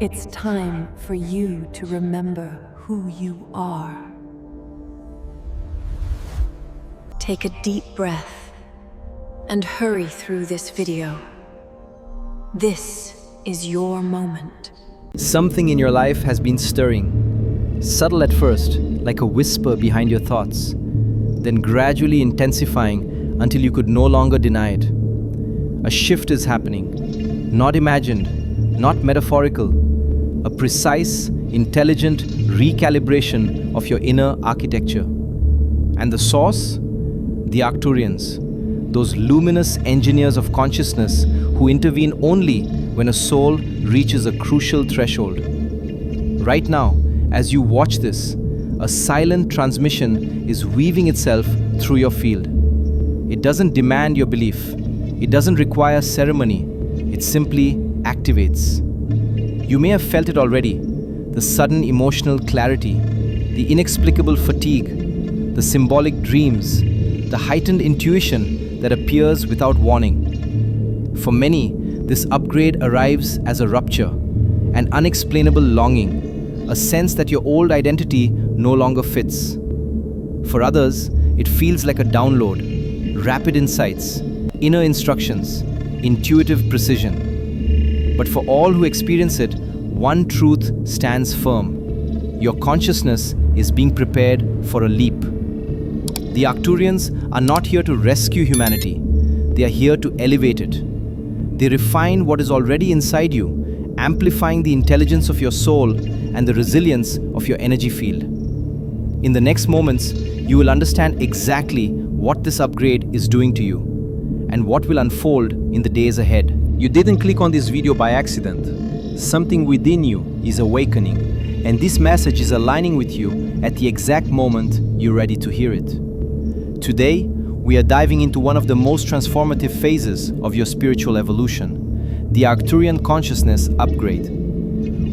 It's time for you to remember who you are. Take a deep breath and hurry through this video. This is your moment. Something in your life has been stirring. Subtle at first, like a whisper behind your thoughts, then gradually intensifying until you could no longer deny it. A shift is happening, not imagined, not metaphorical, a precise, intelligent recalibration of your inner architecture. And the source? The Arcturians, those luminous engineers of consciousness who intervene only when a soul reaches a crucial threshold. Right now, as you watch this, a silent transmission is weaving itself through your field. It doesn't demand your belief. It doesn't require ceremony. It simply activates. You may have felt it already, the sudden emotional clarity, the inexplicable fatigue, the symbolic dreams, the heightened intuition that appears without warning. For many, this upgrade arrives as a rupture, an unexplainable longing, a sense that your old identity no longer fits. For others, it feels like a download, rapid insights, inner instructions, intuitive precision. But for all who experience it, one truth stands firm. Your consciousness is being prepared for a leap. The Arcturians are not here to rescue humanity. They are here to elevate it. They refine what is already inside you, amplifying the intelligence of your soul and the resilience of your energy field. In the next moments, you will understand exactly what this upgrade is doing to you and what will unfold in the days ahead. You didn't click on this video by accident. Something within you is awakening, and this message is aligning with you at the exact moment you're ready to hear it. Today, we are diving into one of the most transformative phases of your spiritual evolution, the Arcturian consciousness upgrade.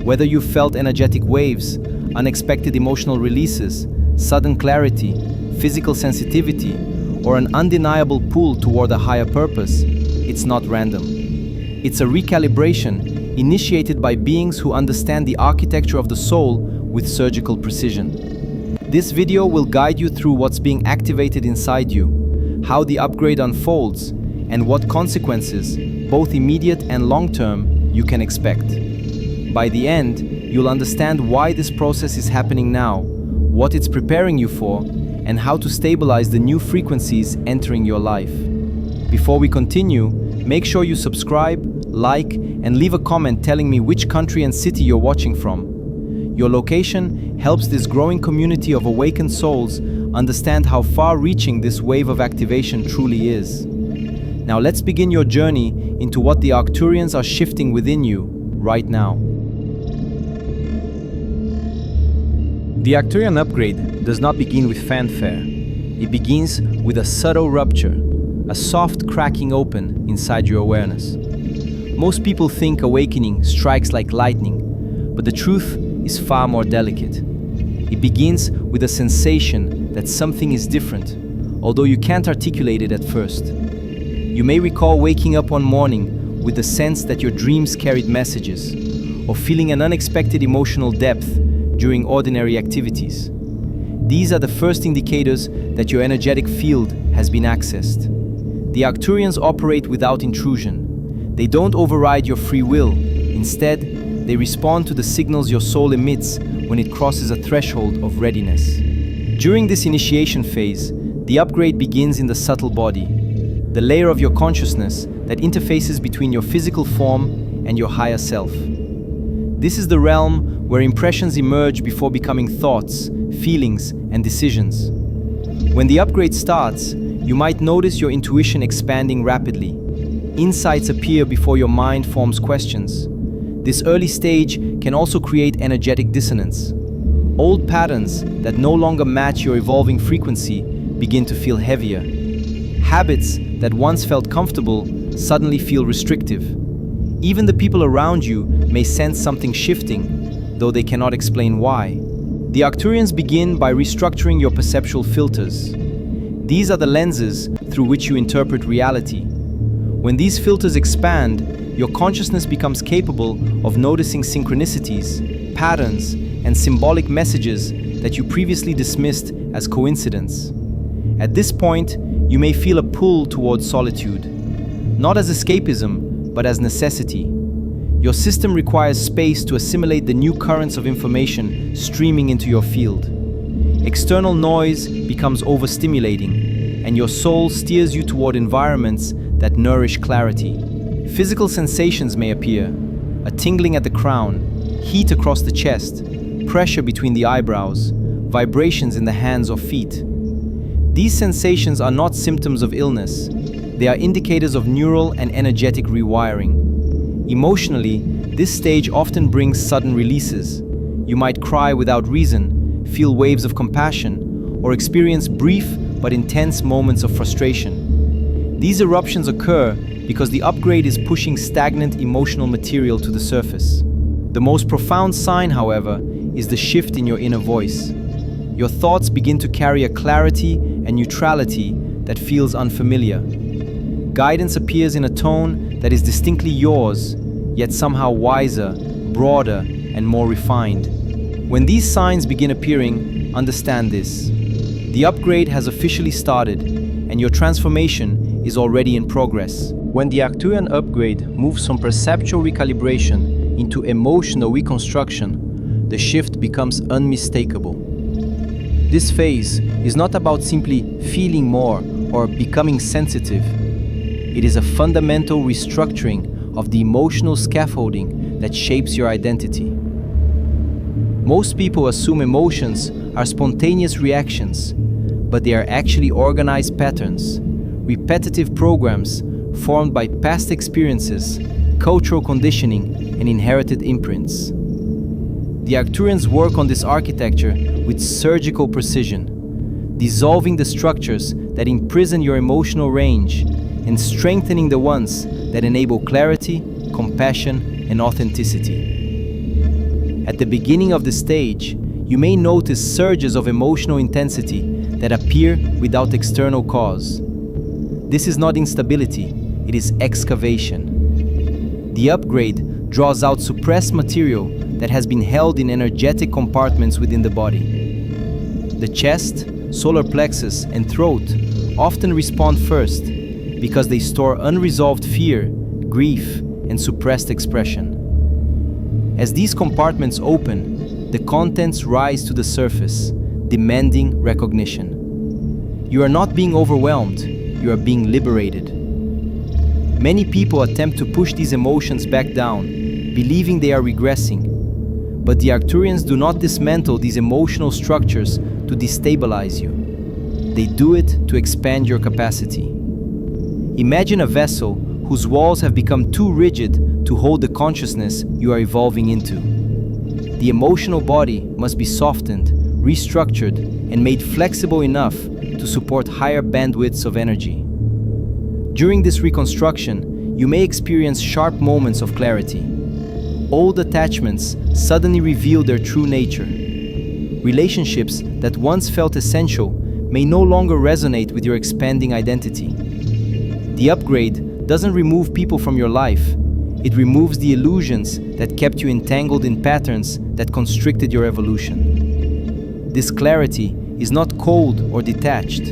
Whether you felt energetic waves, unexpected emotional releases, sudden clarity, physical sensitivity, or an undeniable pull toward a higher purpose, it's not random. It's a recalibration initiated by beings who understand the architecture of the soul with surgical precision. This video will guide you through what's being activated inside you, how the upgrade unfolds, and what consequences, both immediate and long-term, you can expect. By the end, you'll understand why this process is happening now, what it's preparing you for, and how to stabilize the new frequencies entering your life. Before we continue, make sure you subscribe, like, and leave a comment telling me which country and city you're watching from. Your location helps this growing community of awakened souls understand how far-reaching this wave of activation truly is. Now let's begin your journey into what the Arcturians are shifting within you right now. The Arcturian upgrade does not begin with fanfare. It begins with a subtle rupture, a soft cracking open inside your awareness. Most people think awakening strikes like lightning, but the truth is far more delicate. It begins with a sensation that something is different, although you can't articulate it at first. You may recall waking up one morning with the sense that your dreams carried messages, or feeling an unexpected emotional depth during ordinary activities. These are the first indicators that your energetic field has been accessed. The Arcturians operate without intrusion. They don't override your free will. Instead, they respond to the signals your soul emits when it crosses a threshold of readiness. During this initiation phase, the upgrade begins in the subtle body, the layer of your consciousness that interfaces between your physical form and your higher self. This is the realm where impressions emerge before becoming thoughts, feelings, and decisions. When the upgrade starts, you might notice your intuition expanding rapidly. Insights appear before your mind forms questions. This early stage can also create energetic dissonance. Old patterns that no longer match your evolving frequency begin to feel heavier. Habits that once felt comfortable suddenly feel restrictive. Even the people around you may sense something shifting, though they cannot explain why. The Arcturians begin by restructuring your perceptual filters. These are the lenses through which you interpret reality. When these filters expand, your consciousness becomes capable of noticing synchronicities, patterns, and symbolic messages that you previously dismissed as coincidence. At this point, you may feel a pull towards solitude, not as escapism, but as necessity. Your system requires space to assimilate the new currents of information streaming into your field. External noise becomes overstimulating, and your soul steers you toward environments that nourish clarity. Physical sensations may appear: a tingling at the crown, heat across the chest, pressure between the eyebrows, vibrations in the hands or feet. These sensations are not symptoms of illness. They are indicators of neural and energetic rewiring. Emotionally, this stage often brings sudden releases. You might cry without reason, feel waves of compassion, or experience brief but intense moments of frustration. These eruptions occur because the upgrade is pushing stagnant emotional material to the surface. The most profound sign, however, is the shift in your inner voice. Your thoughts begin to carry a clarity and neutrality that feels unfamiliar. Guidance appears in a tone that is distinctly yours, yet somehow wiser, broader, and more refined. When these signs begin appearing, understand this: the upgrade has officially started, and your transformation is already in progress. When the Arcturian upgrade moves from perceptual recalibration into emotional reconstruction, the shift becomes unmistakable. This phase is not about simply feeling more or becoming sensitive. It is a fundamental restructuring of the emotional scaffolding that shapes your identity. Most people assume emotions are spontaneous reactions, but they are actually organized patterns, repetitive programs formed by past experiences, cultural conditioning, and inherited imprints. The Arcturians work on this architecture with surgical precision, dissolving the structures that imprison your emotional range and strengthening the ones that enable clarity, compassion, and authenticity. At the beginning of the stage, you may notice surges of emotional intensity that appear without external cause. This is not instability, it is excavation. The upgrade draws out suppressed material that has been held in energetic compartments within the body. The chest, solar plexus, and throat often respond first because they store unresolved fear, grief, and suppressed expression. As these compartments open, the contents rise to the surface, demanding recognition. You are not being overwhelmed, you are being liberated. Many people attempt to push these emotions back down, believing they are regressing. But the Arcturians do not dismantle these emotional structures to destabilize you. They do it to expand your capacity. Imagine a vessel whose walls have become too rigid to hold the consciousness you are evolving into. The emotional body must be softened, restructured, and made flexible enough to support higher bandwidths of energy. During this reconstruction, you may experience sharp moments of clarity. Old attachments suddenly reveal their true nature. Relationships that once felt essential may no longer resonate with your expanding identity. The upgrade doesn't remove people from your life. It removes the illusions that kept you entangled in patterns that constricted your evolution. This clarity is not cold or detached.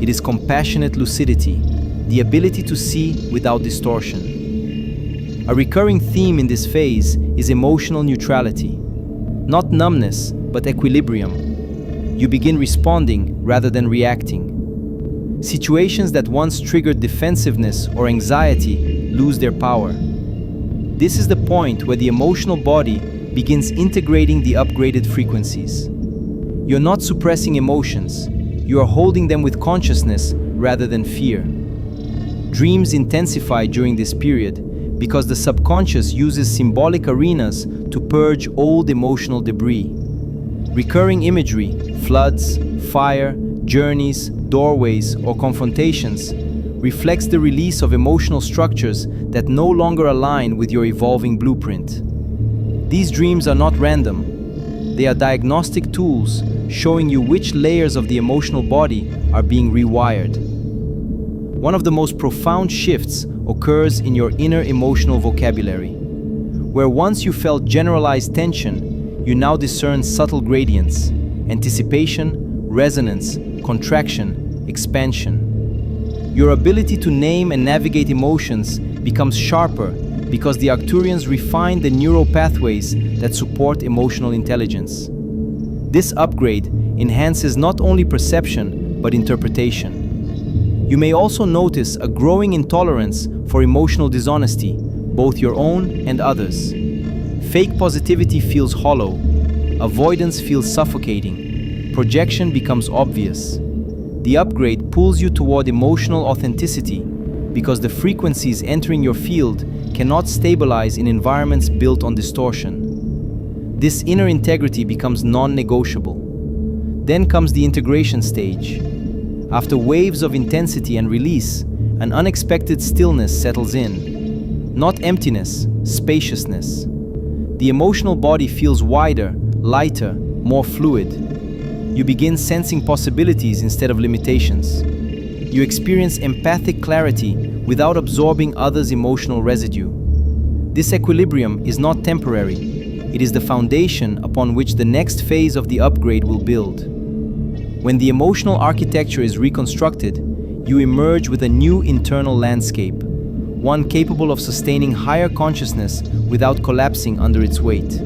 It is compassionate lucidity, the ability to see without distortion. A recurring theme in this phase is emotional neutrality. Not numbness, but equilibrium. You begin responding rather than reacting. Situations that once triggered defensiveness or anxiety lose their power. This is the point where the emotional body begins integrating the upgraded frequencies. You're not suppressing emotions, you are holding them with consciousness rather than fear. Dreams intensify during this period because the subconscious uses symbolic arenas to purge old emotional debris. Recurring imagery, floods, fire, journeys, doorways, or confrontations reflects the release of emotional structures that no longer align with your evolving blueprint. These dreams are not random. They are diagnostic tools showing you which layers of the emotional body are being rewired. One of the most profound shifts occurs in your inner emotional vocabulary. Where once you felt generalized tension, you now discern subtle gradients: anticipation, resonance, contraction, expansion. Your ability to name and navigate emotions becomes sharper because the Arcturians refine the neural pathways that support emotional intelligence. This upgrade enhances not only perception but interpretation. You may also notice a growing intolerance for emotional dishonesty, both your own and others. Fake positivity feels hollow, avoidance feels suffocating, projection becomes obvious. The upgrade pulls you toward emotional authenticity because the frequencies entering your field cannot stabilize in environments built on distortion. This inner integrity becomes non-negotiable. Then comes the integration stage. After waves of intensity and release, an unexpected stillness settles in. Not emptiness, spaciousness. The emotional body feels wider, lighter, more fluid. You begin sensing possibilities instead of limitations. You experience empathic clarity without absorbing others' emotional residue. This equilibrium is not temporary. It is the foundation upon which the next phase of the upgrade will build. When the emotional architecture is reconstructed, you emerge with a new internal landscape, one capable of sustaining higher consciousness without collapsing under its weight.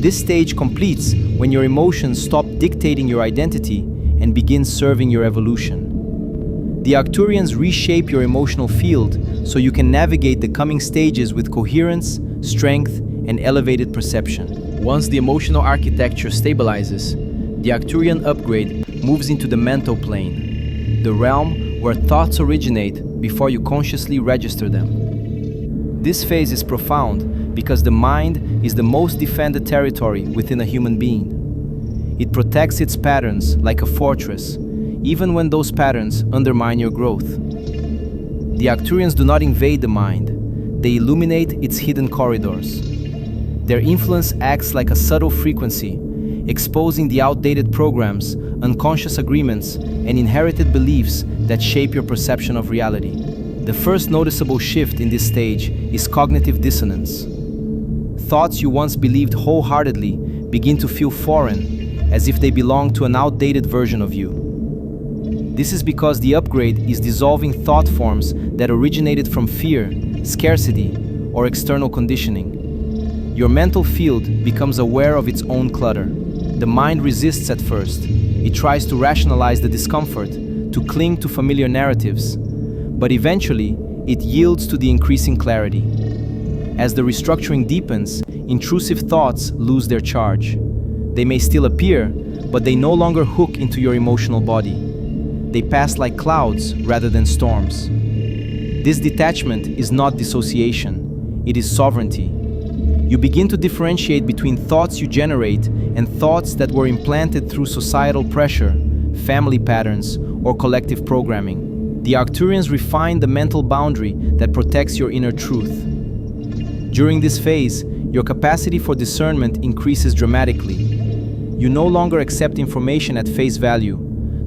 This stage completes when your emotions stop dictating your identity and begin serving your evolution. The Arcturians reshape your emotional field so you can navigate the coming stages with coherence, strength, and elevated perception. Once the emotional architecture stabilizes, the Arcturian upgrade moves into the mental plane, the realm where thoughts originate before you consciously register them. This phase is profound because the mind is the most defended territory within a human being. It protects its patterns like a fortress, even when those patterns undermine your growth. The Arcturians do not invade the mind, they illuminate its hidden corridors. Their influence acts like a subtle frequency, exposing the outdated programs, unconscious agreements, and inherited beliefs that shape your perception of reality. The first noticeable shift in this stage is cognitive dissonance. Thoughts you once believed wholeheartedly begin to feel foreign, as if they belong to an outdated version of you. This is because the upgrade is dissolving thought forms that originated from fear, scarcity, or external conditioning. Your mental field becomes aware of its own clutter. The mind resists at first. It tries to rationalize the discomfort, to cling to familiar narratives, but eventually it yields to the increasing clarity. As the restructuring deepens, intrusive thoughts lose their charge. They may still appear, but they no longer hook into your emotional body. They pass like clouds rather than storms. This detachment is not dissociation, it is sovereignty. You begin to differentiate between thoughts you generate and thoughts that were implanted through societal pressure, family patterns, or collective programming. The Arcturians refine the mental boundary that protects your inner truth. During this phase, your capacity for discernment increases dramatically. You no longer accept information at face value,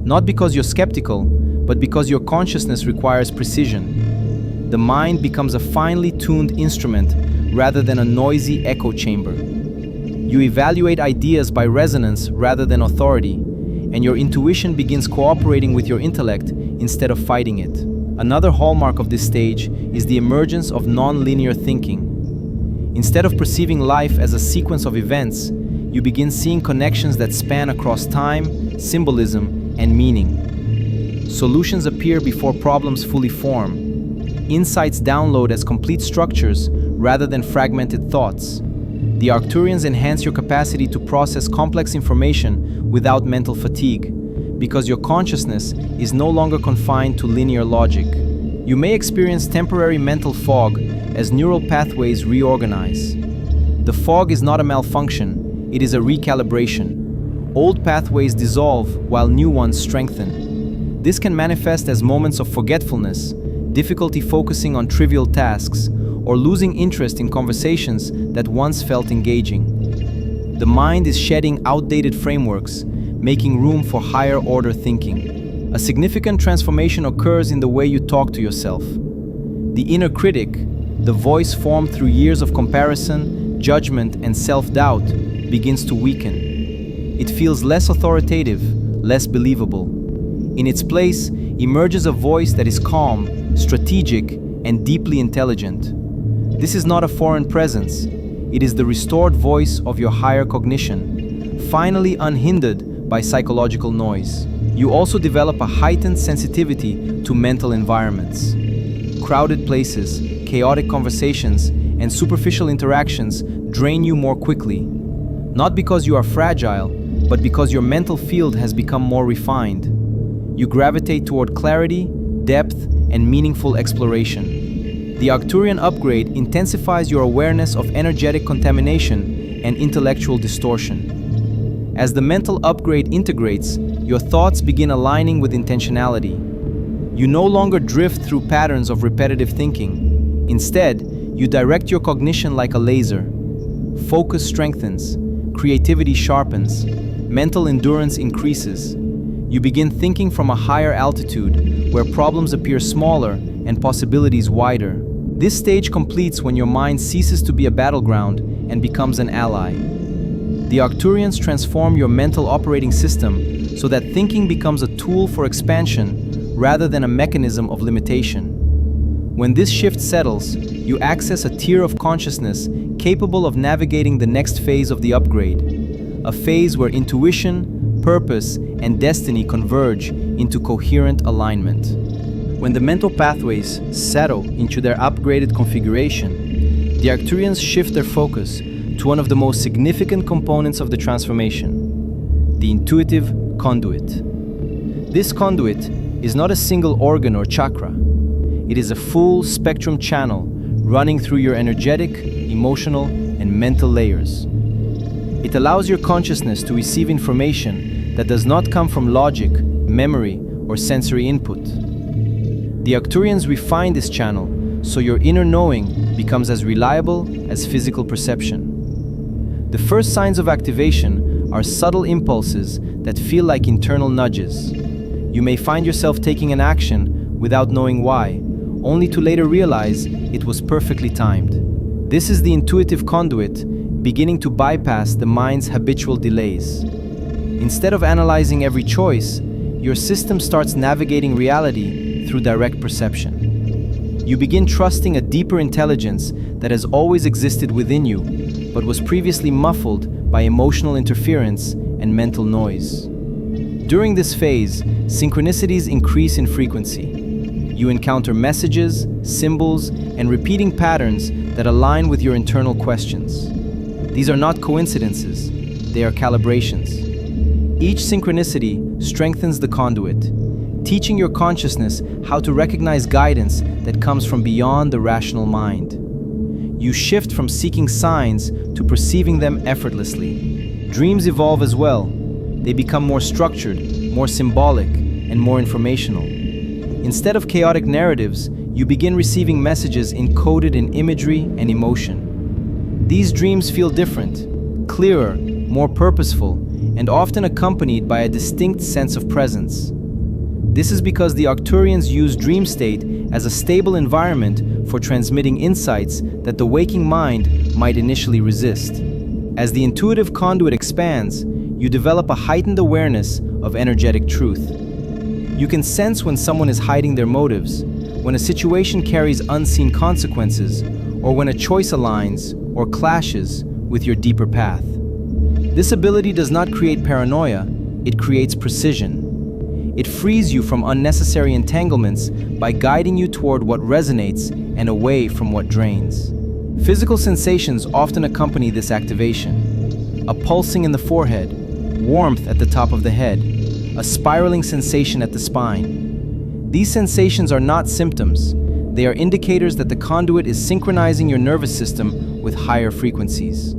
not because you're skeptical, but because your consciousness requires precision. The mind becomes a finely tuned instrument rather than a noisy echo chamber. You evaluate ideas by resonance rather than authority, and your intuition begins cooperating with your intellect instead of fighting it. Another hallmark of this stage is the emergence of non-linear thinking. Instead of perceiving life as a sequence of events, you begin seeing connections that span across time, symbolism, and meaning. Solutions appear before problems fully form. Insights download as complete structures rather than fragmented thoughts. The Arcturians enhance your capacity to process complex information without mental fatigue, because your consciousness is no longer confined to linear logic. You may experience temporary mental fog as neural pathways reorganize. The fog is not a malfunction, it is a recalibration. Old pathways dissolve while new ones strengthen. This can manifest as moments of forgetfulness, difficulty focusing on trivial tasks, or losing interest in conversations that once felt engaging. The mind is shedding outdated frameworks, making room for higher order thinking. A significant transformation occurs in the way you talk to yourself. The inner critic, the voice formed through years of comparison, judgment, and self-doubt, begins to weaken. It feels less authoritative, less believable. In its place emerges a voice that is calm, strategic, and deeply intelligent. This is not a foreign presence. It is the restored voice of your higher cognition, finally unhindered by psychological noise. You also develop a heightened sensitivity to mental environments. Crowded places, chaotic conversations, and superficial interactions drain you more quickly. Not because you are fragile, but because your mental field has become more refined. You gravitate toward clarity, depth, and meaningful exploration. The Arcturian upgrade intensifies your awareness of energetic contamination and intellectual distortion. As the mental upgrade integrates, your thoughts begin aligning with intentionality. You no longer drift through patterns of repetitive thinking. Instead, you direct your cognition like a laser. Focus strengthens, creativity sharpens, mental endurance increases. You begin thinking from a higher altitude, where problems appear smaller and possibilities wider. This stage completes when your mind ceases to be a battleground and becomes an ally. The Arcturians transform your mental operating system so that thinking becomes a tool for expansion rather than a mechanism of limitation. When this shift settles, you access a tier of consciousness capable of navigating the next phase of the upgrade, a phase where intuition, purpose, and destiny converge into coherent alignment. When the mental pathways settle into their upgraded configuration, the Arcturians shift their focus to one of the most significant components of the transformation: the intuitive conduit. This conduit is not a single organ or chakra. It is a full spectrum channel running through your energetic, emotional, and mental layers. It allows your consciousness to receive information that does not come from logic, memory, or sensory input. The Arcturians refine this channel so your inner knowing becomes as reliable as physical perception. The first signs of activation are subtle impulses that feel like internal nudges. You may find yourself taking an action without knowing why, only to later realize it was perfectly timed. This is the intuitive conduit beginning to bypass the mind's habitual delays. Instead of analyzing every choice, your system starts navigating reality through direct perception. You begin trusting a deeper intelligence that has always existed within you, but was previously muffled by emotional interference and mental noise. During this phase, synchronicities increase in frequency. You encounter messages, symbols, and repeating patterns that align with your internal questions. These are not coincidences, they are calibrations. Each synchronicity strengthens the conduit, teaching your consciousness how to recognize guidance that comes from beyond the rational mind. You shift from seeking signs to perceiving them effortlessly. Dreams evolve as well. They become more structured, more symbolic, and more informational. Instead of chaotic narratives, you begin receiving messages encoded in imagery and emotion. These dreams feel different, clearer, more purposeful, and often accompanied by a distinct sense of presence. This is because the Arcturians use dream state as a stable environment for transmitting insights that the waking mind might initially resist. As the intuitive conduit expands, you develop a heightened awareness of energetic truth. You can sense when someone is hiding their motives, when a situation carries unseen consequences, or when a choice aligns or clashes with your deeper path. This ability does not create paranoia, it creates precision. It frees you from unnecessary entanglements by guiding you toward what resonates and away from what drains. Physical sensations often accompany this activation. A pulsing in the forehead, warmth at the top of the head, a spiraling sensation at the spine. These sensations are not symptoms. They are indicators that the conduit is synchronizing your nervous system with higher frequencies.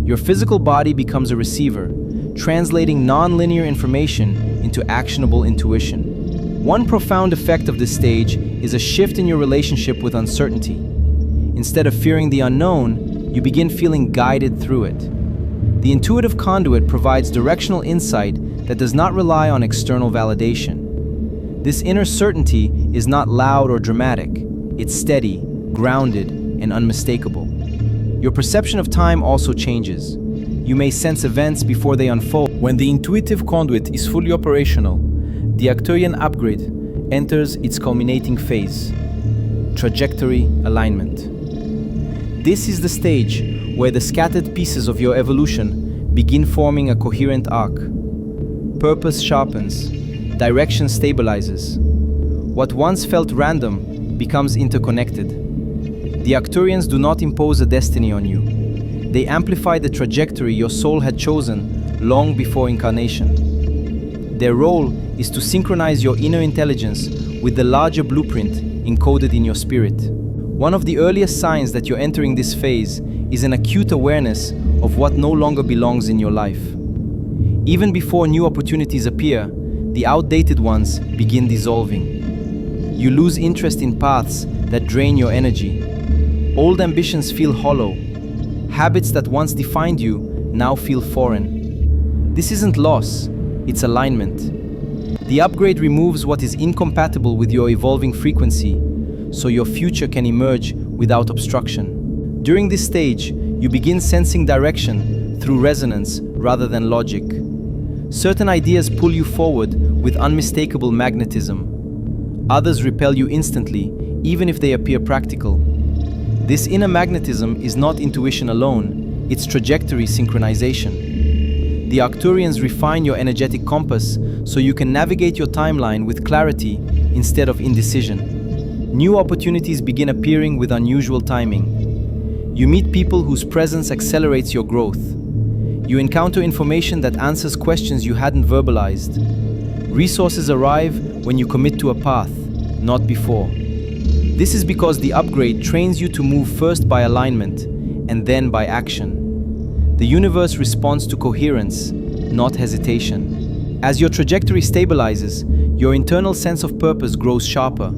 Your physical body becomes a receiver, translating non-linear information into actionable intuition. One profound effect of this stage is a shift in your relationship with uncertainty. Instead of fearing the unknown, you begin feeling guided through it. The intuitive conduit provides directional insight that does not rely on external validation. This inner certainty is not loud or dramatic. It's steady, grounded, and unmistakable. Your perception of time also changes. You may sense events before they unfold. When the intuitive conduit is fully operational, the Arcturian upgrade enters its culminating phase: trajectory alignment. This is the stage where the scattered pieces of your evolution begin forming a coherent arc. Purpose sharpens, direction stabilizes. What once felt random becomes interconnected. The Arcturians do not impose a destiny on you. They amplify the trajectory your soul had chosen long before incarnation. Their role is to synchronize your inner intelligence with the larger blueprint encoded in your spirit. One of the earliest signs that you're entering this phase is an acute awareness of what no longer belongs in your life. Even before new opportunities appear, the outdated ones begin dissolving. You lose interest in paths that drain your energy. Old ambitions feel hollow. Habits that once defined you now feel foreign. This isn't loss, it's alignment. The upgrade removes what is incompatible with your evolving frequency, so your future can emerge without obstruction. During this stage, you begin sensing direction through resonance rather than logic. Certain ideas pull you forward with unmistakable magnetism. Others repel you instantly, even if they appear practical. This inner magnetism is not intuition alone, it's trajectory synchronization. The Arcturians refine your energetic compass so you can navigate your timeline with clarity instead of indecision. New opportunities begin appearing with unusual timing. You meet people whose presence accelerates your growth. You encounter information that answers questions you hadn't verbalized. Resources arrive when you commit to a path, not before. This is because the upgrade trains you to move first by alignment and then by action. The universe responds to coherence, not hesitation. As your trajectory stabilizes, your internal sense of purpose grows sharper.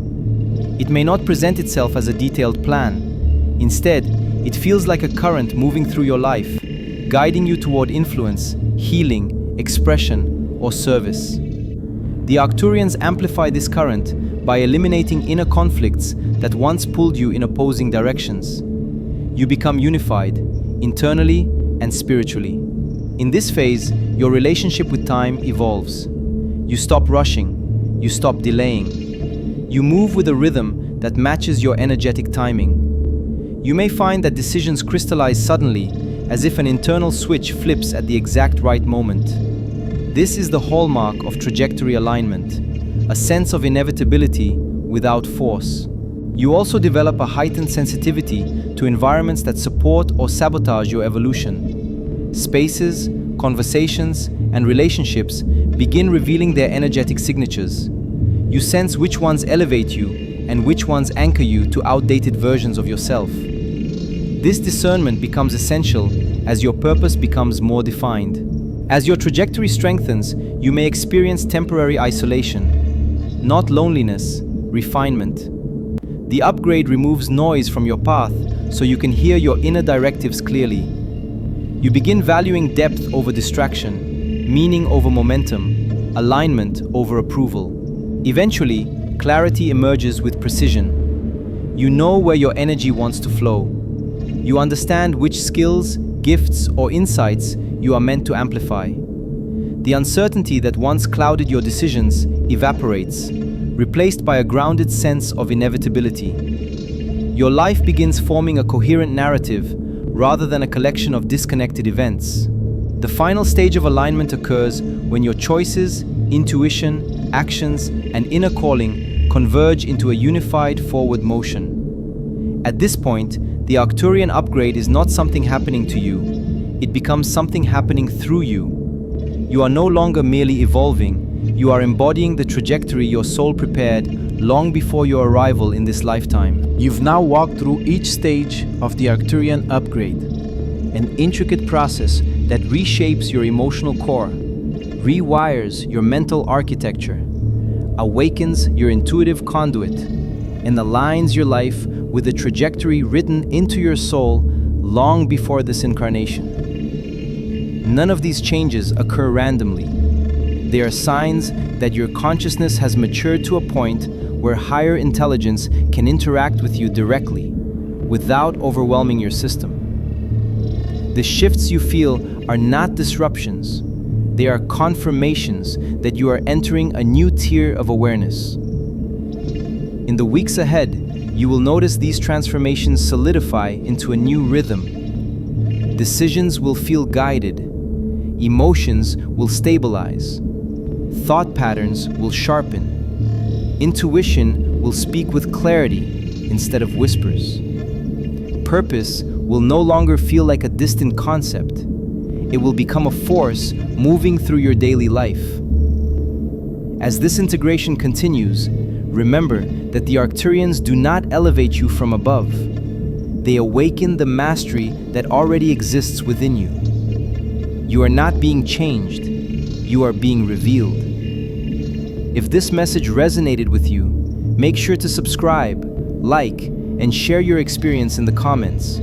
It may not present itself as a detailed plan. Instead, it feels like a current moving through your life, guiding you toward influence, healing, expression, or service. The Arcturians amplify this current by eliminating inner conflicts that once pulled you in opposing directions. You become unified, internally and spiritually. In this phase, your relationship with time evolves. You stop rushing, you stop delaying. You move with a rhythm that matches your energetic timing. You may find that decisions crystallize suddenly, as if an internal switch flips at the exact right moment. This is the hallmark of trajectory alignment, a sense of inevitability without force. You also develop a heightened sensitivity to environments that support or sabotage your evolution. Spaces, conversations, and relationships begin revealing their energetic signatures. You sense which ones elevate you and which ones anchor you to outdated versions of yourself. This discernment becomes essential as your purpose becomes more defined. As your trajectory strengthens, you may experience temporary isolation, not loneliness, refinement. The upgrade removes noise from your path so you can hear your inner directives clearly. You begin valuing depth over distraction, meaning over momentum, alignment over approval. Eventually, clarity emerges with precision. You know where your energy wants to flow. You understand which skills, gifts, or insights you are meant to amplify. The uncertainty that once clouded your decisions evaporates, replaced by a grounded sense of inevitability. Your life begins forming a coherent narrative rather than a collection of disconnected events. The final stage of alignment occurs when your choices, intuition, actions, and inner calling converge into a unified forward motion. At this point, the Arcturian upgrade is not something happening to you. It becomes something happening through you. You are no longer merely evolving, you are embodying the trajectory your soul prepared long before your arrival in this lifetime. You've now walked through each stage of the Arcturian upgrade, an intricate process that reshapes your emotional core, rewires your mental architecture, awakens your intuitive conduit, and aligns your life with the trajectory written into your soul long before this incarnation. None of these changes occur randomly. They are signs that your consciousness has matured to a point where higher intelligence can interact with you directly, without overwhelming your system. The shifts you feel are not disruptions. They are confirmations that you are entering a new tier of awareness. In the weeks ahead, you will notice these transformations solidify into a new rhythm. Decisions will feel guided. Emotions will stabilize. Thought patterns will sharpen. Intuition will speak with clarity instead of whispers. Purpose will no longer feel like a distant concept. It will become a force moving through your daily life. As this integration continues, remember that the Arcturians do not elevate you from above. They awaken the mastery that already exists within you. You are not being changed, you are being revealed. If this message resonated with you, make sure to subscribe, like, and share your experience in the comments,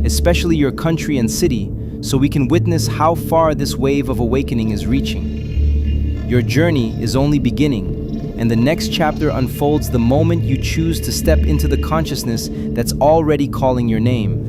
especially your country and city, so we can witness how far this wave of awakening is reaching. Your journey is only beginning, and the next chapter unfolds the moment you choose to step into the consciousness that's already calling your name.